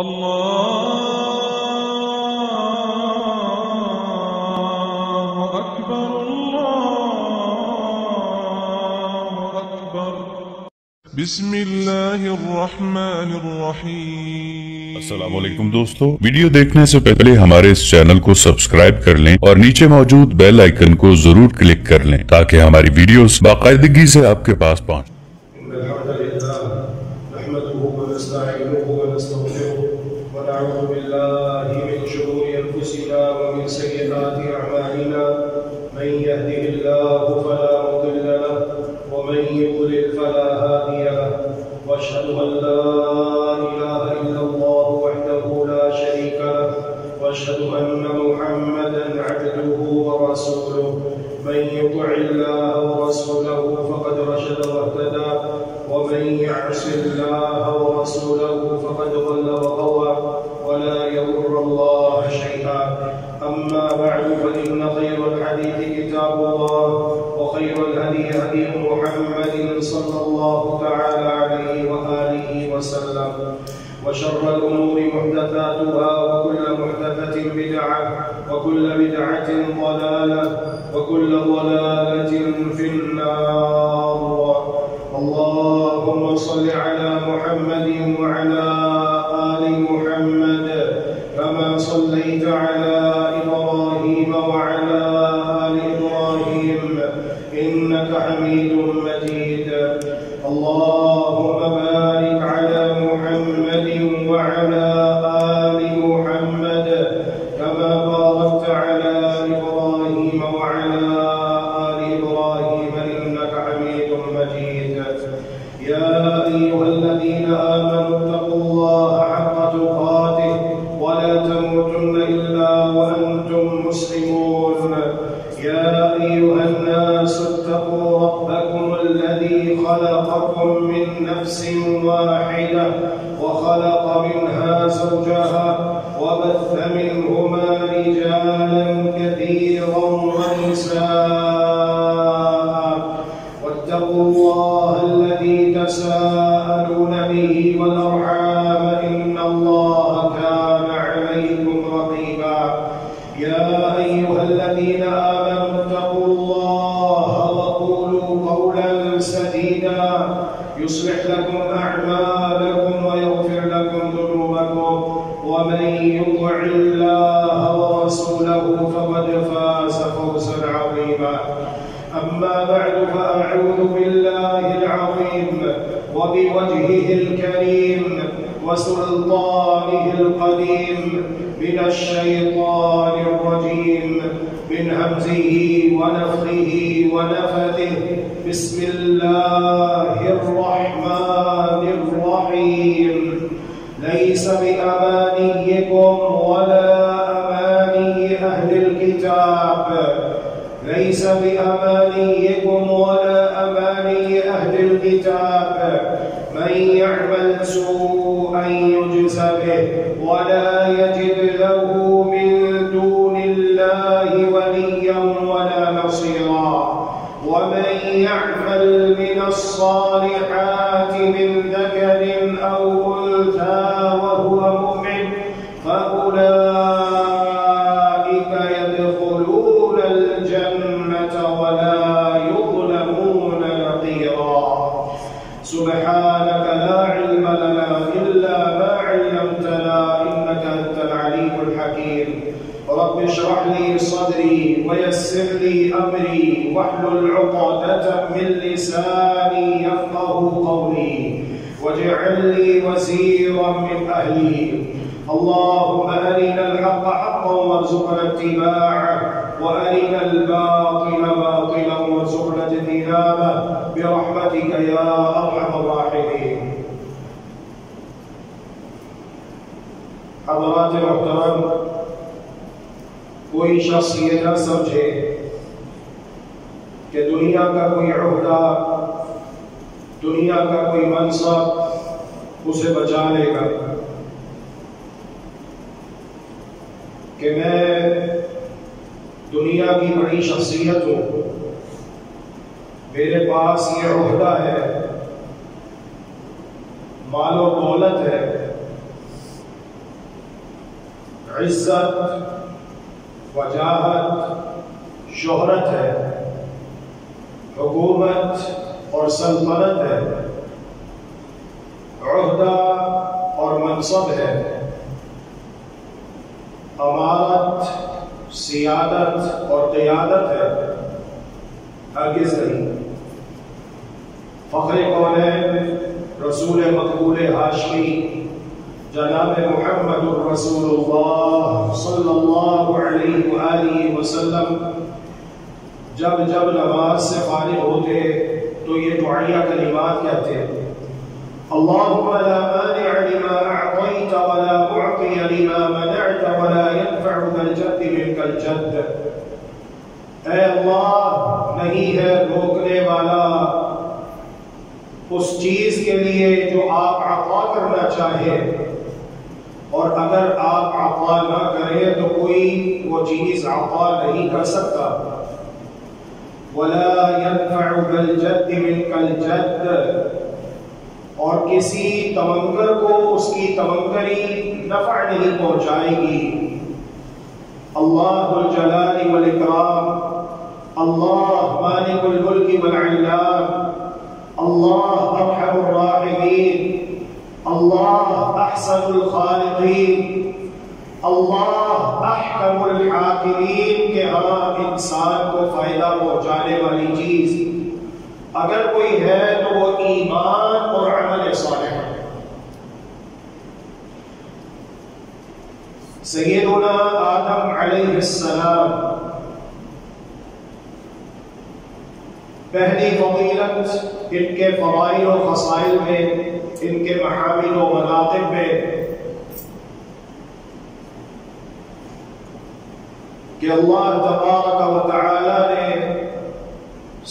الله أكبر الله أكبر بسم الله الرحمن الرحيم. السلام علیکم دوستو، ویڈیو دیکھنے سے پہلے ہمارے اس چینل کو سبسکرائب کر لیں اور نیچے موجود بیل آئیکن کو ضرور کلک کر لیں تاکہ ہماری ویڈیوز باقاعدگی سے آپ کے پاس پہنچ. ونعوذ بالله من شرور أنفسنا ومن سيئات أعمالنا من يهده الله فلا مضل له ومن يضلل فلا هادي له وأشهد أن لا إله إلا الله وحده لا شريك له وأشهد أن محمدا عبده ورسوله من يطع الله ورسوله فقد رشد واهتدى ومن يعص الله ورسوله فقد ضل وغوى ولا يضر الله شيئا. أما بعد فإن خير الحديث كتاب الله وخير الهدي هدي محمد صلى الله تعالى عليه وآله وسلم وشر الأمور محدثاتها وكل محدثة بدعة وكل بدعة ضلالة وكل ضلالة في النار. اللهم صل على محمد وعلى آل محمد كما صليت على إبراهيم وعلى آل إبراهيم إنك حميد مجيد. اللهم بارك على محمد وعلى آل محمد كما باركت على إبراهيم وعلى آل إبراهيم إنك حميد مجيد. يا أيها الذين آمنوا اتقوا الله حق تقاته ولا تموتن إلا وأنتم مسلمون. يا أيها الناس اتقوا ربكم الذي خلقكم من نفس واحدة وخلق منها زوجها وبث منهما رجالا كثيرا ونساء واتقوا الله الذي تساءلون به والأرحام إن الله كان عليكم رقيبا. يا أيها الذين آمنوا اتقوا الله وقولوا قولا سديدا يصلح لكم أعمالكم ويغفر لكم ذنوبكم ومن يطع الله ورسوله فقد فاز فوزا عظيما. أما بعد فأعوذ بالله العظيم وبوجهه الكريم وسلطانه القديم من الشيطان الرجيم من همزه ونفخه ونفثه. بسم الله الرحمن الرحيم. ليس بأمانيكم ولا أماني أهل الكتاب ليس بأمانيكم ولا أماني أهل الكتاب من يعمل سوءا يجز به ولا يجد له من دون الله وليا ولا نصيرا. ومن يعمل من الصالحات من ذكر أو أنثى وهو مؤمن فأولئك يدخلون الجنة ولا يظلمون نقيرا. سبحانك لا علم لنا إلا ما علمتنا إنك أنت العليم الحكيم. رب اشرح لي صدري ويسر لي أمري واحلل عقدة من لساني يفقه قولي واجعل لي وزيرا من أهلي. اللهم أرنا الحق حقا وارزقنا اتباعه وأرنا الباطل باطلا وارزقنا اجتنابه برحمتك يا أرحم الراحمين. حضرات محترم، کوئی شخص یہ نہ سمجھے کہ دنیا کا کوئی عہدہ، دنیا کا کوئی منصب اسے بچا لے گا، کہ میں دنیا کی بڑی شخصیت ہوں، میرے پاس یہ عہدہ ہے، مال و دولت ہے، عزت، وجاہت، شہرت ہے، حکومت اور سلطنت ہے، عہدہ اور منصب ہے، امارت، سیادت اور قیادت ہے، ہرگز نہیں۔ فخر کونین رسول مقبول ہاشمی جناب محمد رسول اللہ صلی اللہ علیہ وآلہ وسلم جب نماز سے فارغ ہوتے تو یہ دعائیہ کلمات کہتے ہیں: اللہم لا مانع لما اعطیت ولا معطی لما منعت ولا ينفع ذا الجد منک الجد۔ اے اللہ، نہیں ہے روکنے والا اس چیز کے لیے جو آپ عطا کرنا چاہے، اور اگر آپ عطا نہ کریں تو کوئی وہ چیز عطا نہیں کر سکتا۔ وَلَا يَنْفَعُ بِالْجَدِّ مِنْكَ الْجَدِّ، اور کسی تمنگر کو اس کی تمنگری نفع نہیں پہنچائے گی۔ اللہ الجلال والاکرام، اللہ مالک الملک والعلام، اللہ ارحم الراحمین، اللہ احسن الخالقین، اللہ احکم الحاکمین کے ہاں انسان کو فائدہ پہنچانے والی چیز اگر کوئی ہے تو وہ ایمان اور عمل صالح ہے۔ سیدنا آدم علیہ السلام، پہلی فضیلت ان کے فضائل و خصائل میں، ان کے محامد و مناقب میں کہ اللہ تبارک و تعالی نے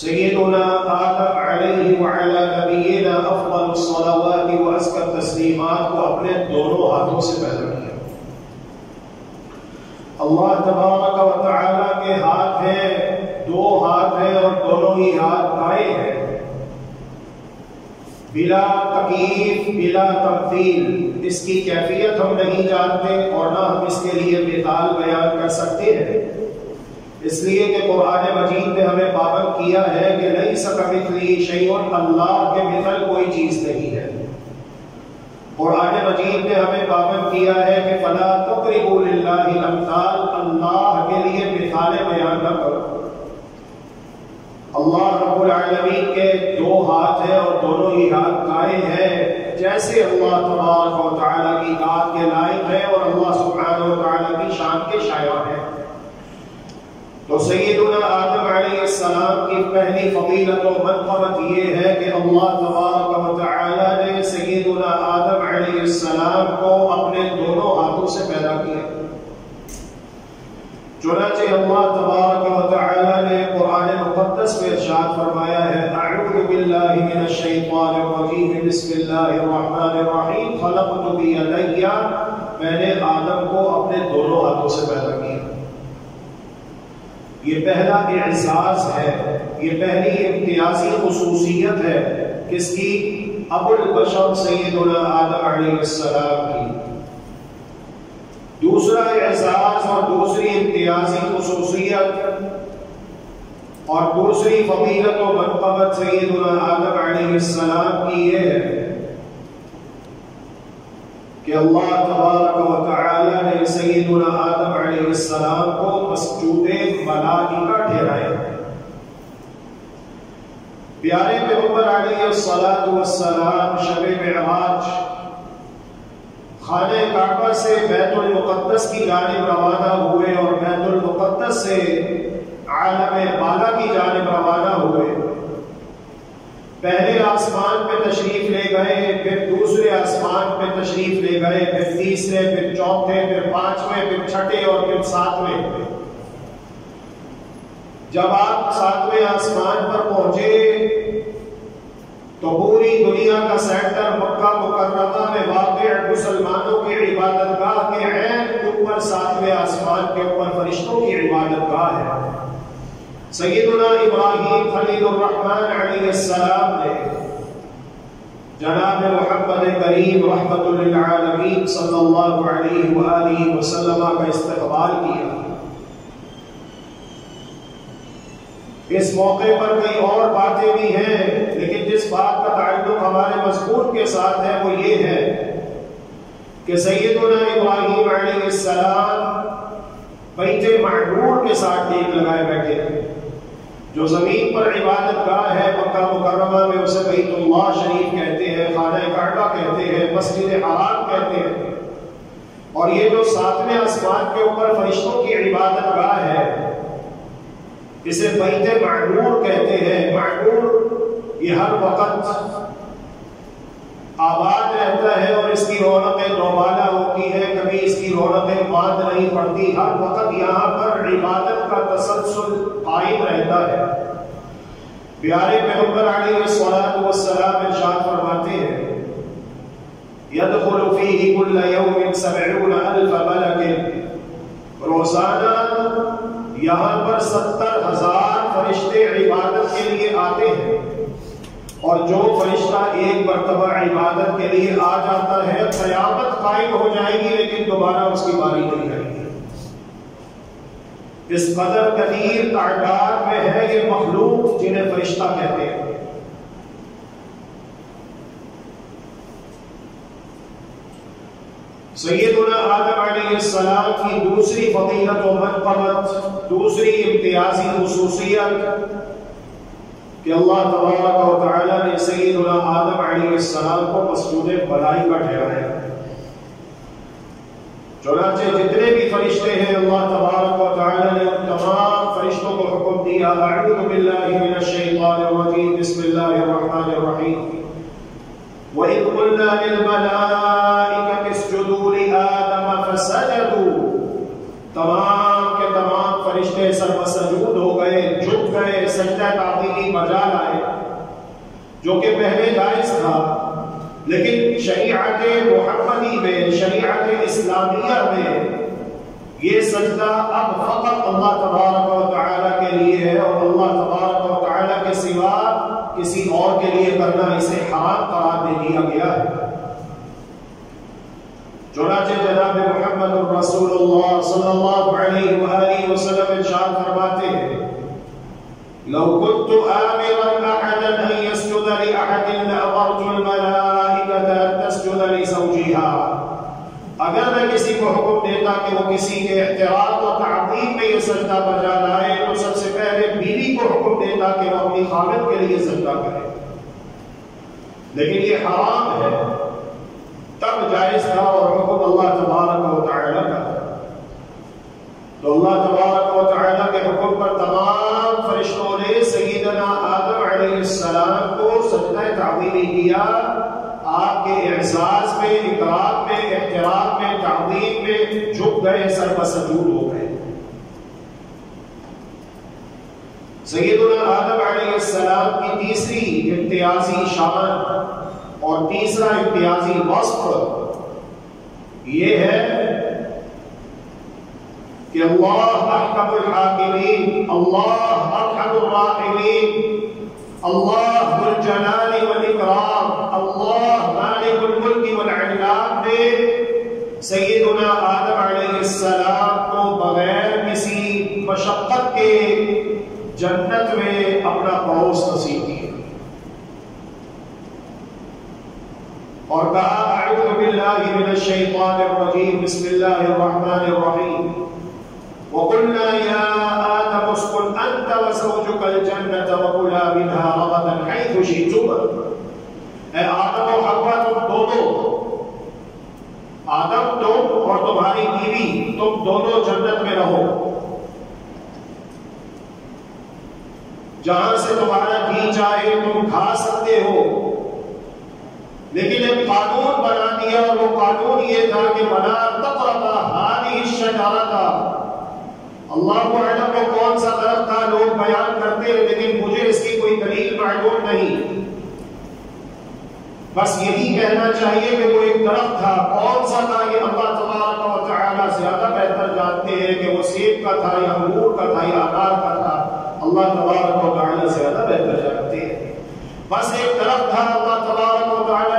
سیدنا آدم علیہ وعلی نبینا افضل الصلوات و ازکی التسلیمات کو اپنے دونوں ہاتھوں سے پیدا کیا۔ اللہ تبارک و تعالی کے ہاتھ ہیں، دو ہاتھ ہیں اور دونوں ہی ہاتھ بائیں ہیں، بلا تکیف بلا تمثیل۔ اس کی کیفیت ہم نہیں جانتے اور نہ ہم اس کے لیے مثال بیان کر سکتے ہیں، اس لیے کہ قرآن مجید نے ہمیں پابند کیا ہے کہ لیس کمثلہ شیء، اللہ کے مثل کوئی چیز نہیں ہے۔ قرآن مجید نے ہمیں پابند کیا ہے کہ فلا تضربوا للہ الامثال، اللہ کے لیے مثالیں بیان نہ کرو۔ اللہ رب العالمین کے دو ہاتھ ہیں اور دونوں ہی ہاتھ قائم ہیں، جیسے اللہ تبارک و تعالیٰ کی ذات کے لائق ہے اور اللہ سبحانہ و تعالیٰ کی شان کے شایع ہے۔ تو سیدنا آدم علیہ السلام کی پہلی فضیلت و منقبت یہ ہے کہ اللہ تبارک و تعالیٰ نے سیدنا آدم علیہ السلام کو اپنے دونوں ہاتھوں سے پیدا کیا۔ چنانچہ اللہ تبارک و تعالیٰ نے قرآن مقدس میں ارشاد فرمایا ہے: اعوذ باللہ من الشیطان الرجیم، بسم اللہ الرحمن الرحیم، خلقت بیدی، میں نے آدم کو اپنے دونوں ہاتھوں سے پیدا کیا۔ یہ پہلا اعزاز ہے، یہ پہلی امتیازی خصوصیت ہے کس کی؟ ابو البشر سیدنا آدم علیہ السلام کی۔ دوسرا اعزاز اور دوسری امتیازی خصوصیت اور دوسری فضیلت و منقبت سیدنا آدم علیہ السلام کی یہ ہے کہ اللہ تبارک و تعالی نے سیدنا آدم علیہ السلام کو مسجود ملائکہ ٹھہرایا۔ پیارے پیغمبر علیہ السلام شب معراج خانہ کعبہ سے بیت المقدس کی جانب روانہ ہوئے اور بیت المقدس سے عالم بالا کی جانب روانہ ہوئے۔ پہلے آسمان پہ تشریف لے گئے، پھر دوسرے آسمان پہ تشریف لے گئے، پھر تیسرے، پھر چوتھے، پھر پانچویں، پھر چھٹے اور پھر ساتویں۔ جب آپ ساتویں آسمان پر پہنچے تو پوری دنیا کا سینٹر مکہ مکرمہ میں واقع مسلمانوں کی عبادت گاہ کے عین اوپر ساتویں آسمان کے اوپر فرشتوں کی عبادت گاہ ہے۔ سیدنا ابراہیم خلیل الرحمن علیہ السلام نے جناب محمد کریم رحمت للعالمین صلی اللہ علیہ وآلہ وسلم کا استقبال کیا۔ اس موقع پر کئی اور باتیں بھی ہیں، لیکن جس بات کا تعلق ہمارے مضمون کے ساتھ ہے وہ یہ ہے کہ سیدنا ابراہیم علیہ السلام بیت معمور کے ساتھ ٹیک لگائے بیٹھے ہیں۔ جو زمین پر عبادت گاہ ہے مکہ مکرمہ میں اسے بیت اللہ شریف کہتے ہیں، خانہ کعبہ کہتے ہیں، مسجد حرام کہتے ہیں، اور یہ جو ساتویں آسمان کے اوپر فرشتوں کی عبادت گاہ ہے اسے بیت معمور کہتے ہیں۔ معمور یہ ہر وقت آباد رہتا ہے اور اس کی رونقیں دوبالا ہوتی ہیں، کبھی اس کی رونقیں بند نہیں پڑتی، ہر وقت یہاں پر عبادت کا تسلسل قائم رہتا ہے۔ پیارے پیغمبر علیہ الصلوۃ والسلام ارشاد فرماتے ہیں يدخل فيه كل يوم 70,000 ملک، روزانہ یہاں پر 70,000 فرشتے عبادت کے لیے آتے ہیں، اور جو فرشتہ ایک مرتبہ عبادت کے لیے آ جاتا ہے قیامت قائم ہو جائے گی لیکن دوبارہ اس کی باری نہیں آئے گی۔ اس قدر کثیر تعداد میں ہے یہ مخلوق جنہیں فرشتہ کہتے ہیں۔ سیدنا آدم علیہ السلام کی دوسری فضیلت و منقبت، دوسری امتیازی خصوصیت کہ اللہ تبارک و تعالیٰ نے سیدنا آدم علیہ السلام کو مسجود ملائکہ ٹھہرایا۔ چنانچہ جتنے بھی فرشتے ہیں اللہ تبارک و تعالیٰ نے ان تمام فرشتوں کو حکم دیا اعوذ باللہ من الشیطان الرجیم بسم اللہ الرحمن الرحیم وَإِذْ قُلْنَا لِلْمَلَائِكَةِ اسْجُدُوا لِآدَمَ فَسَجَدُوا، تمام کے تمام فرشتے سربسجود ہو گئے، جھک گئے، سجدہ تعظیمی بجا لائے، جو کہ پہلے جائز تھا، لیکن شریعت محمدی میں، شریعت اسلامیہ میں یہ سجدہ اب فقط اللہ تبارک و تعالیٰ کے لیے ہے، اور اللہ تبارک و تعالیٰ کے سوا کسی اور کے لیے کرنا اسے حرام قرار دے دیا گیا ہے۔ چنانچہ جناب محمد رسول اللہ صلی اللہ علیہ وآلہ وسلم ارشاد فرماتے ہیں لو كنت آمرا أحدا أن يسجد لأحد لأمرت الملائكة أن تسجد لزوجها، اگر میں کسی کو حکم دیتا کہ وہ کسی کے احترام و تعظیم میں یہ سجدہ بجا لائے تو سب سے پہلے بیوی کو حکم دیتا کہ وہ اپنی خاوند کے لیے سجدہ کرے، لیکن یہ حرام ہے، تب جائز تھا اور حکم اللہ تبارک و تعالیٰ کا تھا۔ تو اللہ تبارک و تعالیٰ کے حکم پر تمام فرشتوں نے سیدنا آدم علیہ السلام کو سجدہ تعظیمی کیا، آپ کے اعزاز میں، اکرام میں، احترام میں، تعظیم میں جھک گئے، سر بسجود ہو گئے۔ سیدنا آدم علیہ السلام کی تیسری امتیازی شان اور تیسرا امتیازی وصف یہ ہے کہ اللہ احکم الحاکمین، اللہ ارحم الراحمین، اللہ ذو الجلال والاکرام، اللہ مالک الملک والعنان نے سیدنا آدم علیہ السلام کو بغیر کسی مشقت کے جنت میں اپنا پڑوس نصیب کیا اور کہا اعوذ باللہ من الشیطان الرجیم بسم اللہ الرحمن الرحیم وَقُلْنَا يَا آدَمُ اسْكُنْ أَنْتَ وَزَوْجُكَ الْجَنَّةَ وَكُلَا مِنْهَا رَغَدًا حَيْثُ شِئْتُمَا، اے آدم و حوا تم دونوں، آدم تم اور تمہاری بیوی تم دونوں جنت میں رہو، جہاں سے تمہارا جی چاہے تم کھا سکتے ہو، لیکن ایک قانون بنا دیا اور وہ قانون یہ تھا کہ وَلَا تَقْرَبَا هَٰذِهِ الشَّجَرَةَ، اللہ کو علم وہ کون سا درخت تھا، لوگ بیان کرتے ہیں لیکن مجھے اس کی کوئی دلیل معلوم نہیں، بس یہی کہنا چاہیے کہ وہ ایک درخت تھا، کون سا تھا یہ اللہ تبارک و تعالیٰ زیادہ بہتر جانتے ہیں کہ وہ سیب کا تھا یا انگور کا تھا یا انار کا تھا، اللہ تبارک و تعالیٰ زیادہ بہتر جانتے ہیں، بس ایک درخت تھا، اللہ تبارک و تعالیٰ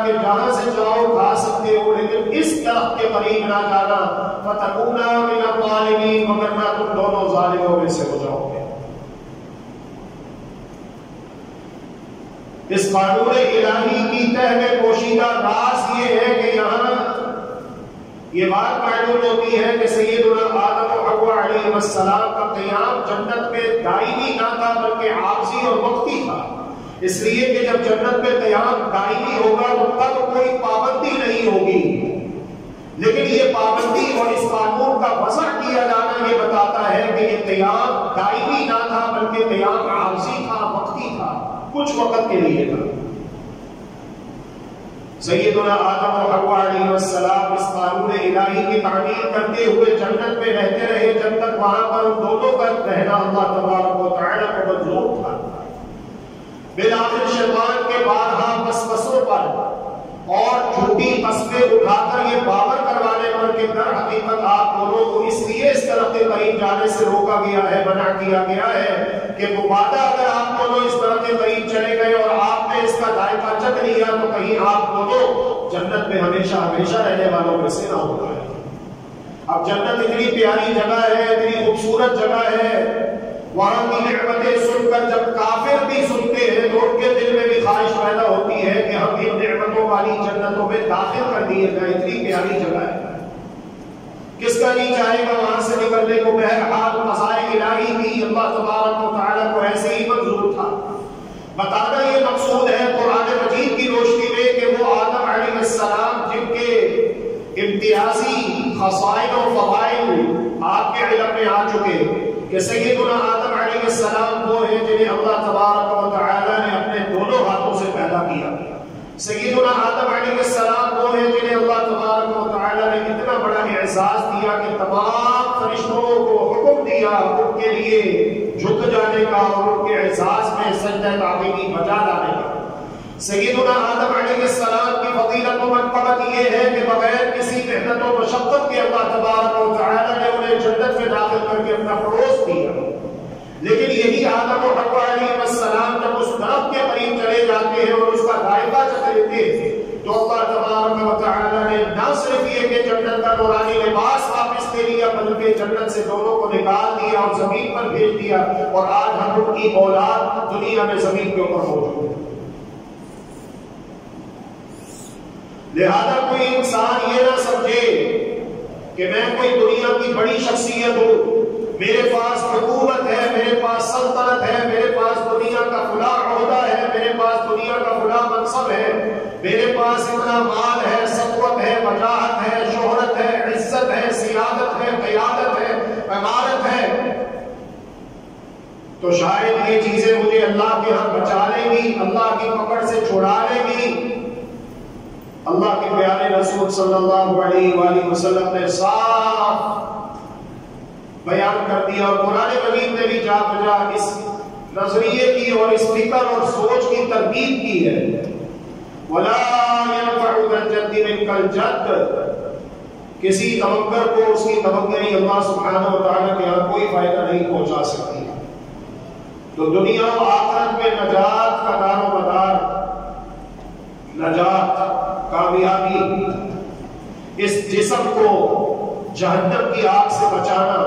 کہ جہاں سے چاہو کھا سکتے ہو لیکن اس درخت کے قریب نہ جانا، فتکونا من الظالمین، وگرنہ تم دونوں ظالموں میں سے ہو جاؤ گے۔ اس قانون الہی کی تہ میں پوشیدہ راز یہ ہے کہ یہاں یہ بات معلوم ہوتی ہے کہ سیدنا آدم و حوا علیہ السلام کا قیام جنت میں دائمی نہ تھا بلکہ عارضی اور وقتی تھا، اس لیے کہ جب جنت میں قیام دائمی ہوگا تو تب کوئی پابندی نہیں ہوگی، لیکن یہ پابندی اور اس قانون کا وضع کیا جانا یہ بتاتا ہے کہ یہ قیام دائمی نہ تھا بلکہ قیام عارضی تھا، وقتی تھا، کچھ وقت کے لیے تھا۔ سیدنا آدم و حوا علیہ السلام اس قانون الہی کی تعمیل کرتے ہوئے جنت میں رہتے رہے جب تک وہاں پر ان دونوں کا رہنا اللہ تبارک و تعالی کو منظور تھا۔ بالآخر شیطان کے بارہا وسوسوں پر اور جھوٹی قسمیں اٹھا کر یہ باور کروانے پر کہ در حقیقت آپ دونوں کو اس لیے اس درخت کے قریب جانے سے روکا گیا ہے، منع کیا گیا ہے کہ مبادہ اگر آپ دونوں اس درخت کے قریب چلے گئے اور آپ نے اس کا ذائقہ چکھ لیا تو کہیں آپ دونوں جنت میں ہمیشہ ہمیشہ رہنے والوں میں سے نہ ہو جائے۔ اب جنت اتنی پیاری جگہ ہے، اتنی خوبصورت جگہ ہے، وہاں کی نعمتیں سن کر جب کافر بھی سنتے ہیں تو ان کے دل میں بھی خواہش پیدا ہوتی ہے کہ ہم ان نعمتوں والی جنتوں میں داخل کر دیے جائیں، اتنی پیاری جگہ ہے، کس کا نہیں چاہے گا وہاں سے نکلنے کو۔ بہرحال مظاہر الہی کی اللہ تبارک و تعالیٰ کو ایسے ہی منظور تھا۔ بتانا یہ مقصود ہے قرآن مجید کی روشنی میں کہ وہ آدم علیہ السلام جن کے امتیازی خصائل و فضائل آپ کے علم میں آ چکے کہ سیدنا آدم علیہ السلام وہ ہیں جنہیں اللہ تبارک و تعالی نے اپنے دونوں ہاتھوں سے پیدا کیا۔ سیدنا آدم علیہ السلام وہ ہیں جنہیں اللہ تبارک و تعالی نے اتنا بڑا اعزاز دیا کہ تمام فرشتوں کو حکم دیا ان کے لیے جھک جانے کا اور ان کے اعزاز میں سجدہ تعظیمی بجا لانے کا۔ سیدنا آدم علیہ السلام کی فضیلت و منقبت یہ ہے کہ بغیر کسی محنت و مشقت کے اللہ تبارک و تعالی نے انہیں جنت میں داخل کر کے اپنا پڑوس دیا، لیکن یہی آدم و حوا علیہ السلام جب اس درخت کے قریب چلے جاتے ہیں اور اس کا ذائقہ چکھ لیتے ہیں تو اللہ تبارک و تعالی نے نہ صرف یہ کہ جنت کا نورانی لباس واپس لے لیا بلکہ جنت سے دونوں کو نکال دیا اور زمین پر بھیج دیا، اور آج ہم ان کی اولاد دنیا میں زمین کے اوپر موجود ہے۔ لہذا کوئی انسان یہ نہ سمجھے کہ میں کوئی دنیا کی بڑی شخصیت ہوں، میرے پاس حکومت ہے، میرے پاس سلطنت ہے، میرے پاس دنیا کا فلاں عہدہ ہے، میرے پاس دنیا کا فلاں منصب ہے، میرے پاس اتنا مال ہے، ثروت ہے، وجاہت ہے، شہرت ہے، عزت ہے، سیادت ہے، قیادت ہے، عمارت ہے، تو شاید یہ چیزیں مجھے اللہ کے ہاں بچا لیں گی، اللہ کی پکڑ سے چھڑا لیں گی۔ اللہ کے پیارے رسول صلی اللہ علیہ وآلہ وسلم نے صاف بیان کر دیا اور قرآن مجید نے بھی جا بجا اس نظریے کی اور اس فکر اور سوچ کی ترغیب کی ہے۔ وَلَا يَنْفَعُ ذَا الْجَدِّ مِنْكَ الْجَدِّ، کسی تمنگر کو اس کی تمنگری اللہ سبحانہ و تعالیٰ کے یہاں کوئی فائدہ نہیں پہنچا سکتی۔ تو دنیا و آخرت میں نجات کا دار و مدار، نجات، کامیابی، اس جسم کو جہنم کی آگ سے بچانا،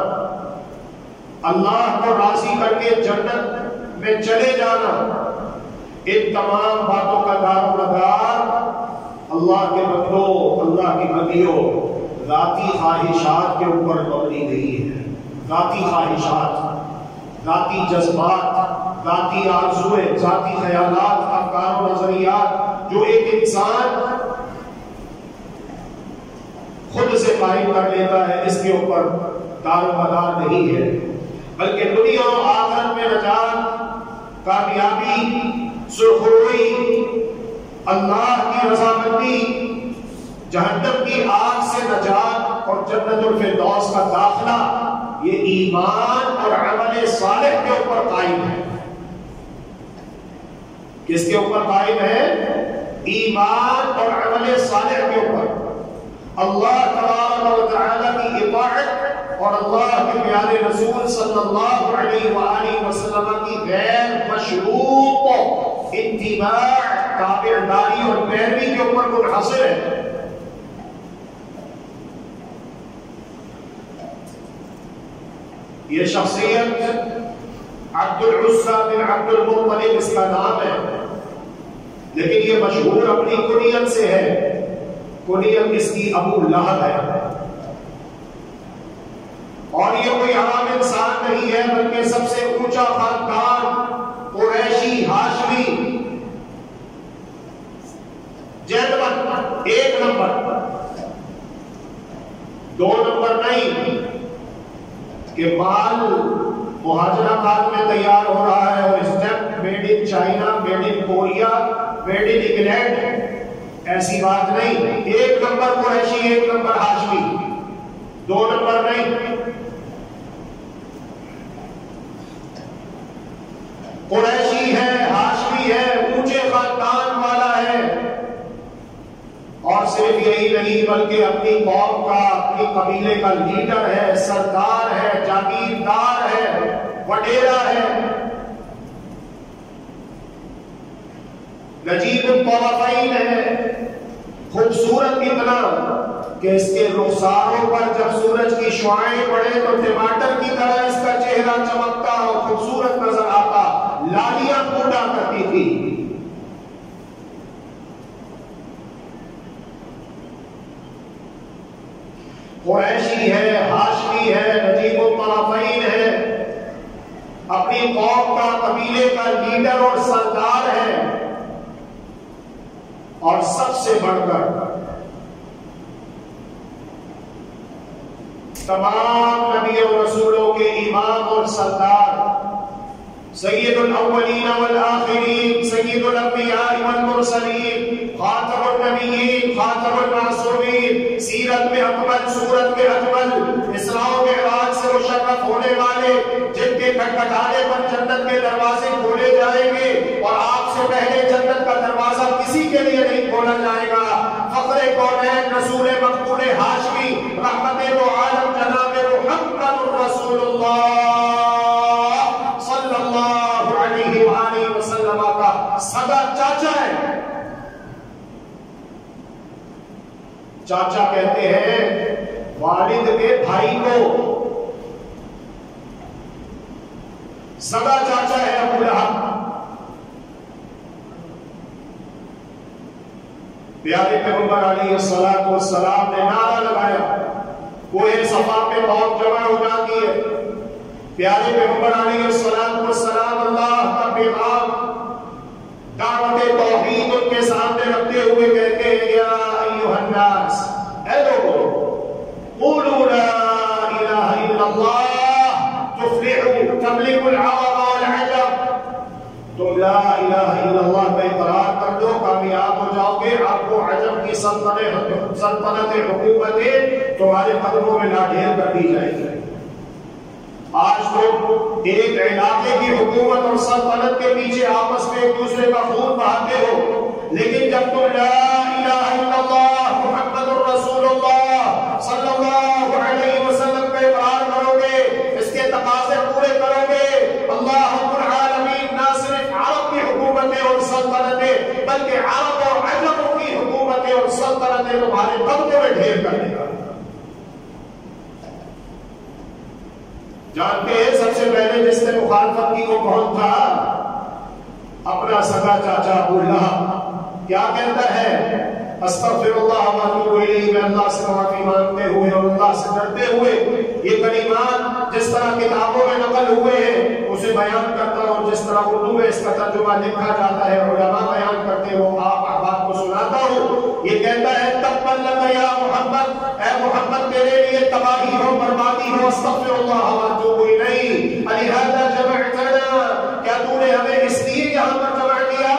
اللہ کو راضی کر کے جنت میں چلے جانا، ان تمام باتوں کا دار و مدار اللہ کے بندوں، اللہ کی بندیوں ذاتی خواہشات کے اوپر مبنی نہیں ہے۔ ذاتی خواہشات، ذاتی جذبات، ذاتی آرزویں، ذاتی خیالات، افکار و نظریات جو ایک انسان خود سے قائم کر لیتا ہے، اس کے اوپر دار و مدار نہیں ہے، بلکہ دنیا و آخرت میں نجات، کامیابی، سرخروئی، اللہ کی رضامندی، جہنم کی آگ سے نجات اور جنت الفردوس کا داخلہ، یہ ایمان اور عمل صالح کے اوپر قائم ہے۔ کس کے اوپر قائم ہے؟ ایمان اور عمل صالح کے اوپر، اللہ تبارک و تعالی کی اطاعت اور اللہ کے پیارے رسول صلی اللہ علیہ وآلہ وسلم کی غیر مشروط اتباع تابعداری اور پیروی کے اوپر منحصر ہے۔ یہ شخصیت عبد العزیٰ بن عبد المطلب اس کا نام ہے، لیکن یہ مشہور اپنی کنیت سے ہے، کنیت اس کی ابو لہب ہے، اور یہ کوئی عام انسان نہیں ہے بلکہ سب سے اونچا خاندان قریشی ہاشمی، جیدمن، 1 نمبر، 2 نمبر نہیں، کہ مال مہاجرات میں تیار ہو رہا ہے اور step made in China, made in Korea, made in England, ایسی بات نہیں۔ 1 number Qureshi, 1 number Hashmi, 2 number نہیں۔ قریشی ہے، ہاشمی ہے، اونچے خاندان والا ہے، اور صرف یہی نہیں بلکہ اپنی قوم کا، اپنی قبیلے کا لیڈر ہے، سردار ہے، جاگیردار ہے، وڈیرا ہے، نجیب الطرفین ہے، خوبصورت اتنا کہ اس کے رخساروں پر جب سورج کی شعاعیں پڑے تو ٹماٹر کی طرح اس کا چہرہ چمکتا اور خوبصورت نظر آتا، لالیاں پھوٹا کرتی تھی۔ قریشی ہے، ہاشمی ہے، نجیب الطرفین ہے، اپنی قوم کا، قبیلے کا لیڈر اور سردار ہے، اور سب سے بڑھ کر تمام نبی اور رسولوں کے امام اور سردار، سید الاولین والآخرین، سید الانبیاء والمرسلین، خاتم النبیین، خاتم المعصومین، سیرت میں اکمل، صورت میں اجمل، اسراء و معراج سے مشرف ہونے والے، جن کے کھٹکھٹانے پر جنت کے دروازے کھولے جائیں گے اور آپ سے پہلے جنت کا دروازہ کسی کے لیے نہیں کھولا جائے گا، فخر کونین، رسول مقبول ہاشمی، رحمت دو عالم، جناب محمد رسول اللہ صلی اللہ علیہ وآلہ وسلم کا سگا چاچا ہے۔ چاچا کہتے ہیں والد کے بھائی کو، سگا چاچا ہے ابو لہب۔ پیارے پیغمبر علیہ الصلوۃ والسلام نے نعرہ لگایا، کوہ صفا پہ قوم جمع ہو جاتی ہے، پیارے پیغمبر علیہ الصلوۃ والسلام اللہ کا پیغام، دعوت توحید ان کے سامنے رکھتے ہوئے کہتے ہیں، یا ایھا الناس، اے لوگوں، قولوا لا الہ الا اللہ تفلحوا تملکوا العرب والعجم، تم لا الہ الا اللہ کا اقرار کر دو، کامیاب ہو جاؤ گے، عرب و عجم کی سلطنت حکومتیں تمہارے قدموں میں لاڈھیر کر دی جائے گی۔ آج تم ایک علاقے کی حکومت اور سلطنت کے پیچھے آپس میں ایک دوسرے کا خون بہاتے ہو، لیکن جب تم لا الہ الا اللہ محمد رسول اللہ صلی اللہ علیہ وسلم کا اقرار کرو گے، اس کے تقاضے پورے کرو گے، اللہ رب العالمین نہ صرف عرب کی حکومتیں اور سلطنتیں بلکہ عرب اور عجم کی حکومتیں اور سلطنتیں تمہارے قدموں میں ڈھیر کر دے گا۔ جانتے ہیں سب سے پہلے جس نے مخالفت کی وہ کون تھا؟ اپنا سگا چاچا ابو لہب۔ کیا کہتا ہے؟ استغفر اللہ واتوب الیہ، میں اللہ سے معافی مانگتے ہوئے اور اللہ سے ڈرتے ہوئے یہ کلمات جس طرح کتابوں میں نقل ہوئے ہیں اسے بیان کرتا ہوں، جس طرح اردو میں اس کا ترجمہ لکھا جاتا ہے، علماء بیان کرتے ہو، آپ احباب کو سناتا ہوں۔ یہ کہتا ہے تبت لک یا محمد، اے محمد تیرے لیے تباہی ہو، بربادی ہو، استغفر اللہ واتوب الیہ، لہذا جمعتنا، کیا تو نے ہمیں اس لیے یہاں پر جمع کیا؟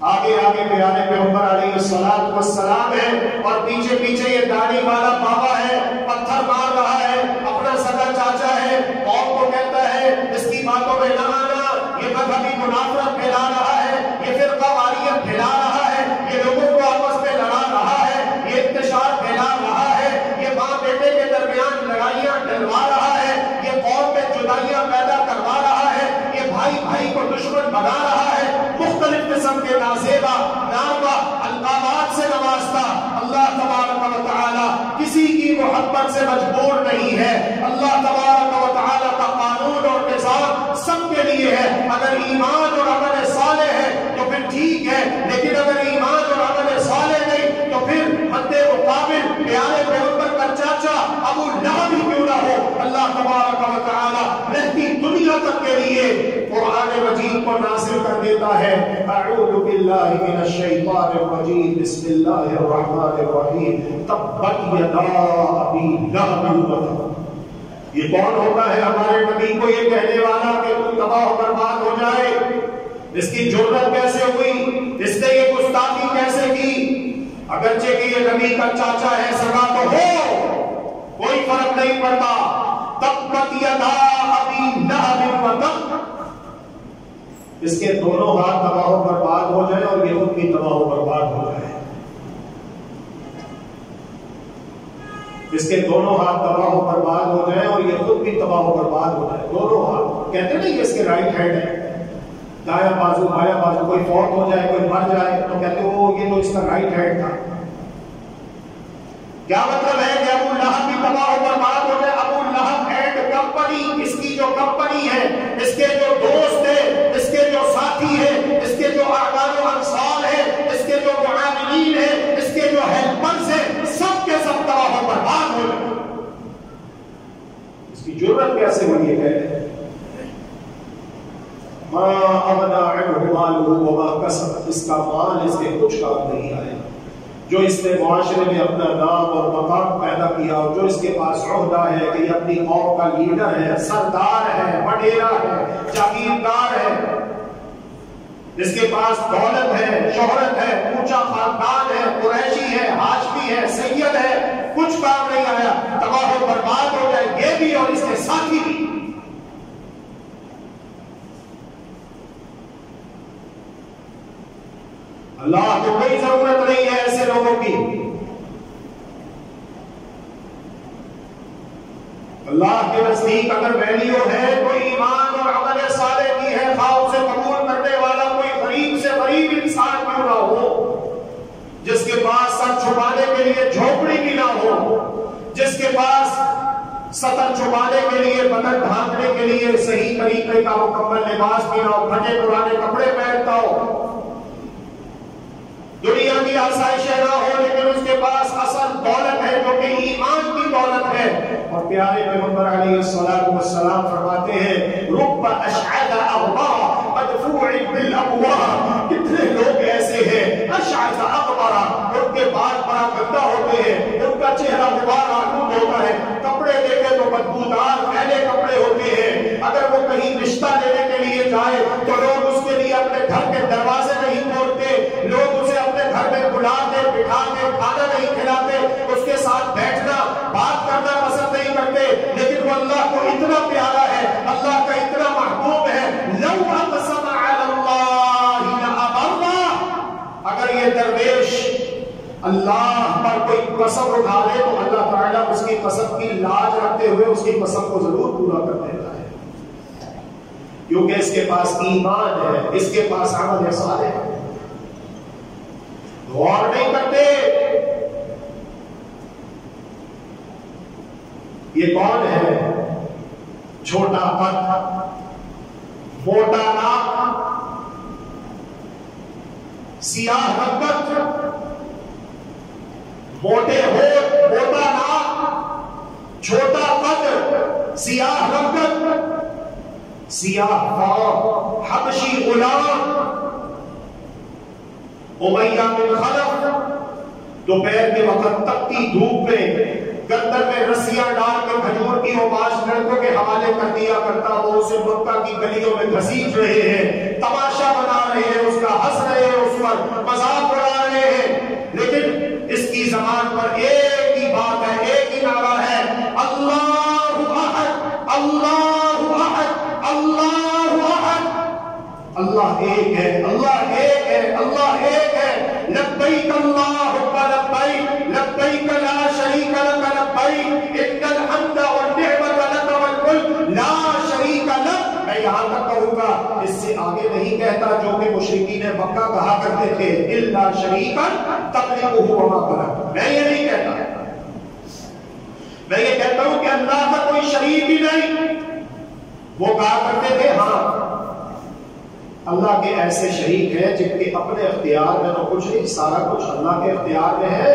آگے آگے پیارے پیغمبر علیہ الصلوۃ والسلام ہے اور پیچھے پیچھے یہ داڑھی والا بابا ہے، پتھر مار رہا ہے، اپنا سگا چاچا ہے، قوم کو کہتا ہے اس کی باتوں میں نہ آنا، یہ مذہبی منافرت پھیلا رہا ہے، یہ فرقہ واریت پھیلا رہا ہے، یہ لوگوں کو آپس میں لڑا رہا ہے، یہ انتشار پھیلا رہا ہے، یہ ماں بیٹے کے درمیان لڑائیاں ڈلوا رہا ہے، یہ قوم میں جدائیاں پیدا کروا رہا ہے، یہ بھائی بھائی کو دشمن بنا رہا ہے، محبت سے مجبور نہیں ہے. اللہ تبارک و تعالی کا قانون اور نظام سب کے لیے ہے. اگر ایمان اور عمل صالح ہے تو پھر ٹھیک ہے، لیکن اگر ایمان اور عمل صالح نہیں تو پھر حد مقابل پیارے پیغمبر کا چاچا ابو لہب ہی کیوں نہ ہو، اللہ تبارک و تعالی رہتی دنیا تک کے لیے قرآن مجید کو نازل کر دیتا ہے. اعوذ باللہ من الشیطان الرجیم، بسم اللہ الرحمن الرحیم. تبت یدا ابی لہب وتب. یہ کون ہوتا ہے ہمارے نبی کو یہ کہنے والا کہ تم تباہ و برباد ہو جائے؟ اس کی جرأت کیسے ہوئی؟ اس نے یہ گستاخی کیسے کی؟ اگرچہ کہ یہ نبی کا چاچا ہے، سگا تو ہو، کوئی فرق نہیں پڑتا. تبت یدا ابی لہب وتب. اس کے دونوں ہاتھ تباہ و برباد ہو جائے اور یہ خود بھی تباہ و برباد ہو جائے. اس کے دونوں ہاتھ تباہ و برباد ہو جائے اور یہ خود بھی تباہ و برباد ہو جائے. دونوں ہاتھ کہتے نہیں اس کے رائٹ ہینڈ ہے، دایاں بازو بایاں بازو. کوئی فوت ہو جائے، کوئی مر جائے تو کہتے وہ یہ تو اس کا رائٹ ہینڈ تھا. کیا مطلب ہے کہ ابو لہب بھی تباہ و برباد ہو جائے؟ ابو لہب اینڈ کمپنی، اس کی جو کمپنی ہے، اس کے جو دوست ہیں، اس کے جو ساتھی ہیں، اس کے جو اعوان و انصار ہیں، اس کے جو معاونین ہیں، اس کے جو ہیلپرز ہیں، سب کے سب تباہ و برباد ہو جائے. اس کی جرأت کیسے ہوئی ہے کہتے ہیں ما اغنى عنه ماله وما كسب. اس کا مال اس کے کچھ کام نہیں آئے. جو اس نے معاشرے میں اپنا نام اور مقام پیدا کیا، اور جو اس کے پاس عہدہ ہے کہ یہ اپنی قوم کا لیڈر ہے، سردار ہے، وڈیرا ہے، جاگیردار ہے، جس کے پاس دولت ہے، شہرت ہے، اونچا خاندان ہے، قریشی ہے، ہاشمی ہے، سید ہے، کچھ کام نہیں آیا. تباہ و برباد ہو جائے یہ بھی اور اس کے ساتھی بھی. اللہ کو کوئی ضرورت نہیں ہے ایسے لوگوں کی. اللہ کے نزدیک اگر ویلیو ہے تو ایمان اور عمل صالح کی ہے، خواہ اسے قبول کرنے والا کوئی غریب سے غریب انسان کیوں نہ ہو، جس کے پاس سر چھپانے کے لیے جھوپڑی بھی نہ ہو، جس کے پاس سطر چھپانے کے لیے، بدن ڈھانکنے کے لیے صحیح طریقے کا مکمل لباس بھی نہ ہو، پھٹے پرانے کپڑے پہنتا ہو، دنیا کی آسائشیں نہ ہو، لیکن اس کے پاس اصل دولت ہے جو کہ ایمان کی دولت ہے. اور پیارے پیغمبر علیہ الصلوۃ والسلام فرماتے ہیں رب اشعث اغبر مدفوع بالابواب. کتنے لوگ ایسے ہیں اشعث اغبر، ان کے بال بڑا گندا ہوتے ہیں، ان کا چہرہ غبار آلود ہوتا ہے، کپڑے دیکھے تو بدبودار پھیلے کپڑے ہوتے ہیں. اگر وہ کہیں رشتہ لینے کے لیے جائے تو لوگ اس کے لیے اپنے گھر کے دروازے نہیں کھولتے، لوگ اسے اپنے گھر میں بلاتے، بٹھاتے، کھانا نہیں کھلاتے، اس کے ساتھ بیٹھنا، بات کرنا پسند نہیں کرتے. لیکن وہ اللہ کو اتنا پیارا ہے، اللہ کا اتنا محبوب ہے. لو اقسم علی اللہ لأبرہ. اگر یہ درویش اللہ پر کوئی قسم اٹھا لے تو اللہ تعالیٰ اس کی قسم کی لاج رکھتے ہوئے اس کی قسم کو ضرور پورا کر دیتا ہے، کیونکہ اس کے پاس ایمان ہے، اس کے پاس عمل صالح ہے. غور نہیں کرتے یہ کون ہے؟ چھوٹا قد، موٹا ناک، سیاہ رنگت، موٹے ہونٹ، موٹا ناک، چھوٹا قد، سیاہ رنگت، سیاہ فام، حبشی غلام، امیہ بن خلف، دوپہر کے وقت تپتی دھوپ میں گردن میں رسیاں ڈال کر کھجور کی اوباش لڑکوں کے حوالے کر دیا کرتا. وہ اسے مکہ کی گلیوں میں گھسیٹ رہے ہیں، تماشا بنا رہے ہیں، اس کا ہنس رہے ہیں، اس پر مذاق اڑا رہے ہیں. لیکن اس کی زبان پر ایک ہی بات ہے، ایک ہی نعرہ ہے، اللہ احد، اللہ احد، اللہ احد. اللہ ایک ہے، اللہ ایک ہے، اللہ ایک ہے. لبیک اللہم لبیک، لبیک لا شریک لک لبیک، ان الحمد والنعمت لک والملک لا شریک لک. میں یہاں تک کہوں گا، اس سے آگے نہیں کہتا جو کہ مشرکین مکہ کہا کرتے تھے الا شریکا تملکہ وما ملک. میں یہ نہیں کہتا. میں یہ کہتا ہوں کہ اللہ کا کوئی شریک ہی نہیں. وہ کہا کرتے تھے ہاں اللہ کے ایسے شریک ہیں جن کے اپنے اختیار میں تو کچھ نہیں، سارا کچھ اللہ کے اختیار میں ہے،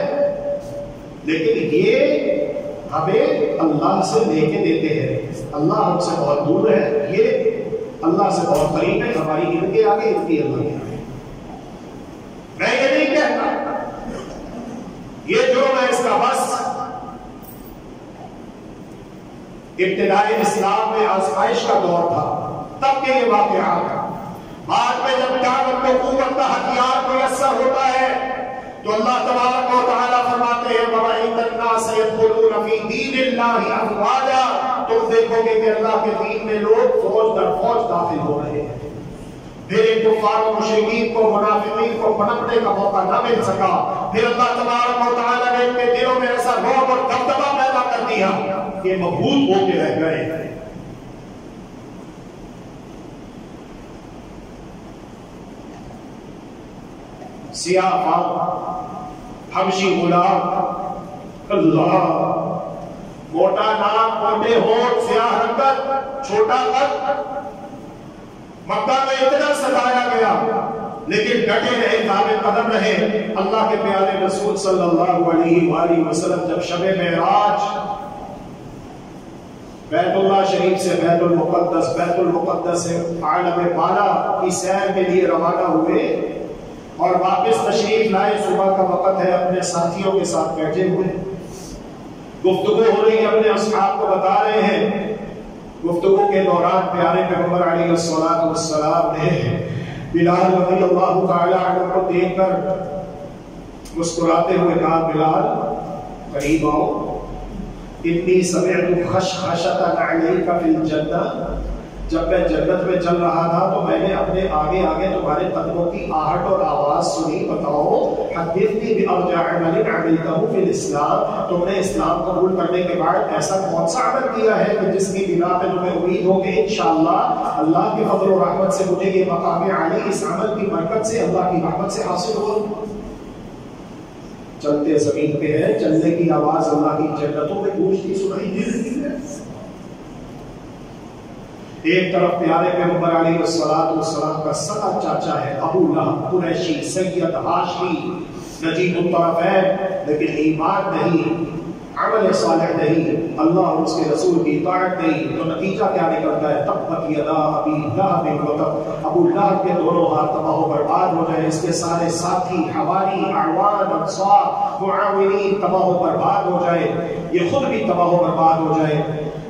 لیکن یہ ہمیں اللہ سے لے کے دیتے ہیں. اللہ ہم سے بہت دور ہے، یہ اللہ سے بہت قریب ہے، ہماری ان کے آگے ان کی اللہ کے آگے. میں یہ نہیں کہتا یہ جرم ہے اس کا، بس ابتدائی اسلام میں آزمائش کا دور تھا تب کے یہ واقعات تھا. بعد میں جب طاقت و قوت کا ہتھیار میسر ہوتا ہے تو اللہ تبارک و تعالیٰ فرماتے ہیں وَرَأَيْتَ النَّاسَ يَدْخُلُونَ فِي دِينِ اللَّهِ أَفْوَاجًا. تم دیکھو گے کہ اللہ کے دین میں لوگ فوج در فوج داخل ہو رہے ہیں. پھر ان کفار و مشرکین کو منافقین کو پنپنے کا موقع نہ مل سکا. پھر اللہ تبارک و تعالیٰ نے ان کے دلوں میں ایسا رعب اور دبدبہ پیدا کر دیا کہ مبہوت ہو کے رہ گئے. سیاہ فام، حبشی غلام، اللہ، موٹا ناک، موٹے ہونٹ، سیاہ رنگت، چھوٹا قد، مکہ میں اتنا ستایا گیا لیکن ڈٹے رہے، ثابت قدم رہے. اللہ کے پیارے رسول صلی اللہ علیہ وآلہ وسلم جب شب معراج بیت اللہ شریف سے بیت المقدس سے عالم بالا کی سیر کے لیے روانہ ہوئے اور واپس تشریف لائے. صبح کا وقت ہے، اپنے ساتھیوں کے ساتھ بیٹھے ہوئے، گفتگو ہو رہی ہے، اپنے اصحاب کو بتا رہے ہیں. گفتگو کے دوران پیارے پیغمبر علیہ الصلوۃ والسلام نے بلال رضی اللہ تعالی عنہ کو دیکھ کر مسکراتے ہوئے کہا بلال قریب آؤ، انی سمعت خشخشۃ علیک فی الجنہ. جب میں جنت میں چل رہا تھا تو میں نے اپنے آگے آگے تمہارے قدموں کی آہٹ اور آواز سنی. بتاؤ حدثنی بأرجع عمل عملتہ فی الاسلام، تم نے اسلام قبول کرنے کے بعد ایسا کون سا عمل کیا ہے کہ جس کی بنا پہ تمہیں امید ہو کہ انشاءاللہ اللہ کے فضل و رحمت سے مجھے یہ مقام عالی اس عمل کی برکت سے اللہ کی رحمت سے حاصل ہو. چلتے زمین پہ ہے، چلنے کی آواز اللہ کی جنتوں میں گونجتی سنائی دے رہی ہے. ایک طرف پیارے پیغمبر علیہ السلام کا سگا چاچا ہے ابو لہب قریشی سید ہاشمی نجیب الطرفین، لیکن ایمان نہیں، عمل صالح نہیں، اللہ اور اس کے رسول کی اطاعت نہیں، تو نتیجہ کیا نکلتا ہے؟ تبت یدا ابی لہب وتب. ابو لہب کے دونوں ہاتھ تباہ و برباد ہو جائے، اس کے سارے ساتھی، حواری، اعوان، انصار، معاونین تباہ و برباد ہو جائے، یہ خود بھی تباہ و برباد ہو جائے.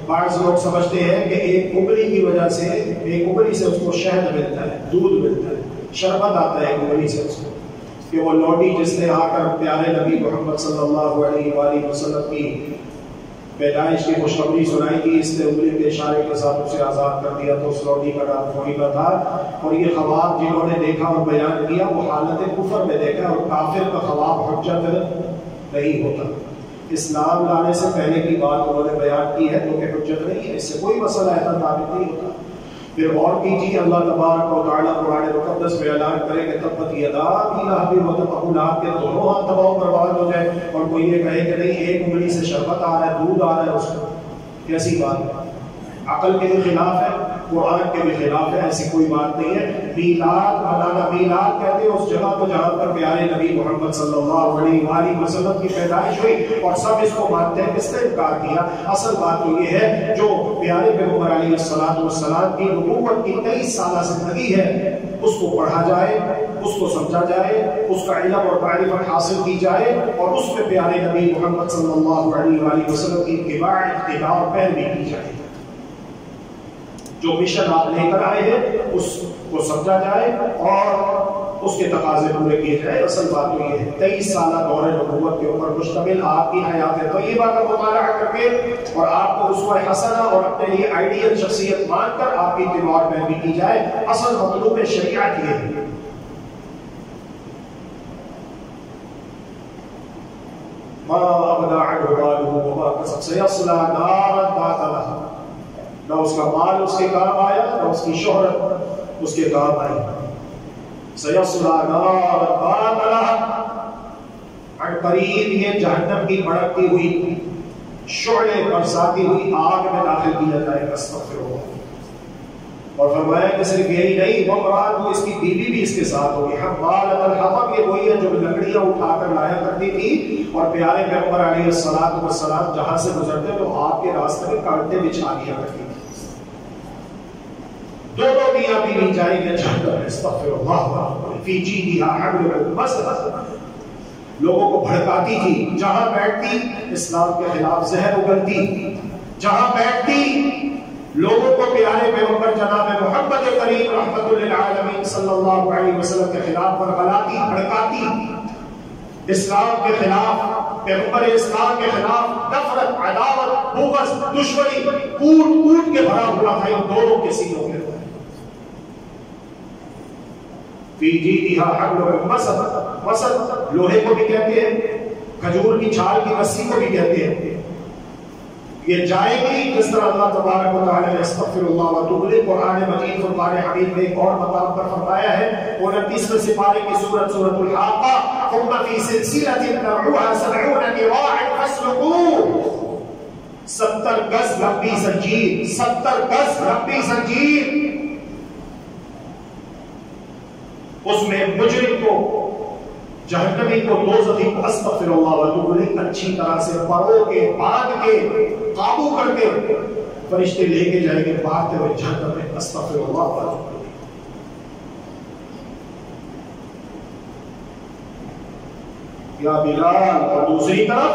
بعض لوگ سمجھتے ہیں کہ ایک انگلی کی وجہ سے، ایک انگلی سے اس کو شہد ملتا ہے، دودھ ملتا ہے، شربت آتا ہے ایک انگلی سے اس کو، کہ وہ لوٹی جس نے آ کر پیارے نبی محمد صلی اللہ علیہ وآلہ وسلم کی پیدائش کی خوشخبری سنائی تھی، اس نے انگلی کے اشارے کے ساتھ اسے آزاد کر دیا. تو اس لوٹی کا نام فوریبہ تھا. اور یہ خواب جنہوں نے دیکھا اور بیان کیا وہ حالت کفر میں دیکھا، اور کافر کا خواب حجت نہیں ہوتا. اسلام لانے سے پہلے کی بات انہوں نے بیان کی ہے تو کہ حجت نہیں ہے، اس سے کوئی مسئلہ ایسا ثابت نہیں ہوتا. پھر اور کیجیے، اللہ تبارک و تعالیٰ قرآن مقدس میں اعلان کرے کہ تبت یدا ابی لہب وتب، ابو لہب کے دونوں ہاتھ تباہ و برباد ہو جائے. اور کوئی یہ کہے کہ نہیں ایک انگلی سے شربت آ رہا ہے، دودھ آ رہا ہے، اس کو کیسی بات ہے؟ عقل کے بھی خلاف ہے، قرآن کے بھی خلاف ہے، ایسی کوئی بات نہیں ہے. میلاد منانا، میلاد کہتے ہیں اس جگہ کو جہاں پر پیارے نبی محمد صلی اللہ علیہ وآلہ وسلم کی پیدائش ہوئی، اور سب اس کو مانتے ہیں. کس نے انکار کیا؟ اصل بات تو یہ ہے جو پیارے پیغمبر علیہ السلام کی نبوت کی 23 سالہ زندگی ہے اس کو پڑھا جائے، اس کو سمجھا جائے، اس کا علم اور معرفت حاصل کی جائے، اور اس میں پیارے نبی محمد صلی اللہ علیہ وآلہ وسلم کی اتباع، اقتداء اور پیروی کی جائے. جو مشن آپ لے کر آئے ہیں اس کو سمجھا جائے اور اس کے تقاضے پورے کیے جائے. اصل بات تو یہ ہے 23 سالہ دور نبوت کے اوپر مشتمل آپ کی حیات طیبہ کا مطالعہ کر کے اور آپ کو اسوہ حسنہ اور اپنے لیے آئیڈیل شخصیت مان کر آپ کی اتباع اور پیروی کی جائے. اصل مطلوب شریعت یہ ہے. ما أغنى عنه ماله وما كسب سيصلى نارا ذات لهب. نہ اس کا مال اس کے کام آیا، نہ اس کی شہرت اس کے کام آئی. سیصلی نارا ذات لہب، عن قریب یہ جہنم کی بھڑکتی ہوئی شعلے برساتی ہوئی آگ میں داخل کیا جائے گا، استغفر اللہ۔ اور فرمایا کہ صرف یہی نہیں، وہ مراد وہ اس کی بیوی بھی اس کے ساتھ ہوگی۔ حمالۃ الحطب، یہ وہی ہے جو لکڑیاں اٹھا کر لایا کرتی تھی اور پیارے پیغمبر علیہ الصلوۃ والسلام جہاں سے گزرتے تو آپ کے راستے میں کانٹے بچھا دیا کرتی تھی۔ دونوں میاں بیوی جائیں گے جہنم، استغفر اللہ، فی جیدہا حبل من مسد، لوگوں کو بھڑکاتی تھی، جہاں بیٹھتی اسلام کے خلاف زہر اگلتی، جہاں بیٹھتی لوگوں کو پیارے پیغمبر جناب محمد کریم رحمت للعالمین صلی اللہ علیہ وسلم کے خلاف برگلاتی، بھڑکاتی، اسلام کے خلاف، پیغمبر اسلام کے خلاف نفرت، عداوت، بغض، دشمنی کوٹ کوٹ کے بھرا ہوا تھا ان دونوں کے سینوں کے اندر۔ فی جیدہا حبل من مسد، مسد لوہے کو بھی کہتے ہیں، کھجور کی چھال کی رسی کو بھی کہتے ہیں۔ یہ جائے گی جس طرح اللہ تبارک و تعالی نے استغفر اللہ واتوب الیہ قرآن مجید فرقان حمید میں ایک اور مقام پر فرمایا ہے، 29ویں سپارے کی سورۃ الحاقہ، ثم فی سلسلۃ ذرعها 70 ذراعا فاسلکوہ، 70 گز لمبی زنجیر، 70 گز لمبی زنجیر، اس میں مجرم کو، جہنمی کو، دوزخی کو استغفر اللہ واتوب الیہ اچھی طرح سے پرو کے، باندھ کے، قابو کر کے فرشتے لے کے جائیں گے بھاگتے ہوئے جہنم میں، استغفر اللہ واتوب الیہ۔ یا بلال، اور دوسری طرف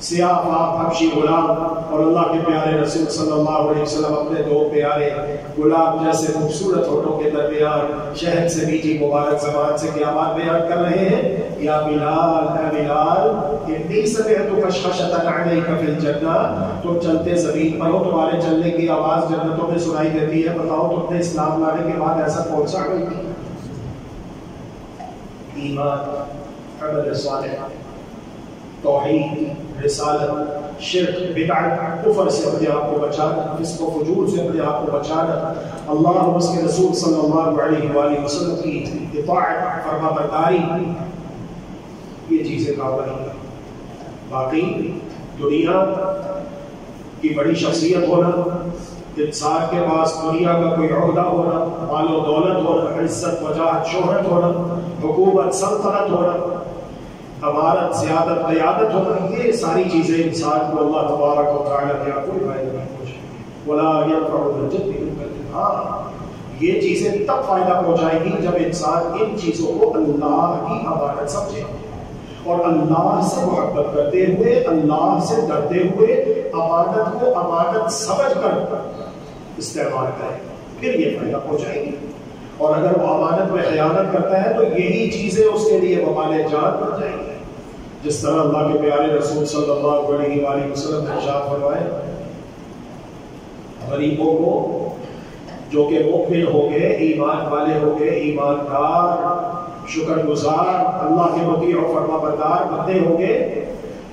سیاہ پاک حبشی غلام اور اللہ کے پیارے رسول صلی اللہ علیہ وسلم اپنے دو پیارے غلام جیسے خوبصورت ہونٹوں کے درمیان شہد سے میٹھی مبارک زبان سے کیا بات بیان کر رہے ہیں، یا بلال، اے بلال، انی سمعت خشخشۃ علیک فی الجنہ، تم چلتے زمین پر ہو، تمہارے چلنے کی آواز جنتوں میں سنائی دیتی ہے، بتاؤ تم نے اسلام لانے کے بعد ایسا کون سا عمل کیا؟ ایمان، عمل صالح، توحید، رسالت، شرک، بدعت، کفر سے اپنے آپ کو بچانا، فسق و فجور سے اپنے آپ کو بچانا، اللہ اور اس کے رسول صلی اللہ علیہ وآلہ وسلم کی اطاعت، فرما برداری، یہ چیزیں کام نہیں۔ باقی دنیا کی بڑی شخصیت ہونا، انسان کے پاس دنیا کا کوئی عہدہ ہونا، مال و دولت ہونا، عزت، وجاہت، شہرت ہونا، حکومت، سلطنت ہونا، امارت، زیادت، قیادت ہونا، یہ ساری چیزیں انسان کو اللہ تبارک و تعالیٰ کے کوئی فائدہ نہیں پہنچائیں گی۔ ولا ينفع الجد منك، ہاں یہ چیزیں تب فائدہ پہنچائیں گی جب انسان ان چیزوں کو اللہ کی امانت سمجھے اور اللہ سے محبت کرتے ہوئے، اللہ سے ڈرتے ہوئے امانت کو امانت سمجھ کر استعمال کرے، پھر یہ فائدہ پہنچائے گی۔ اور اگر وہ امانت میں خیانت کرتا ہے تو یہی چیزیں اس کے لیے وبال جان بن جائیں گی، جس طرح اللہ کے پیارے رسول صلی اللہ علیہ وآلہ وسلم نے ارشاد فرمائے، غریبوں کو جو کہ مؤمن ہو گئے، ایمان والے ہو گئے، ایماندار، شکر گزار، اللہ کے مطیع و فرما بردار بندے ہوں گے،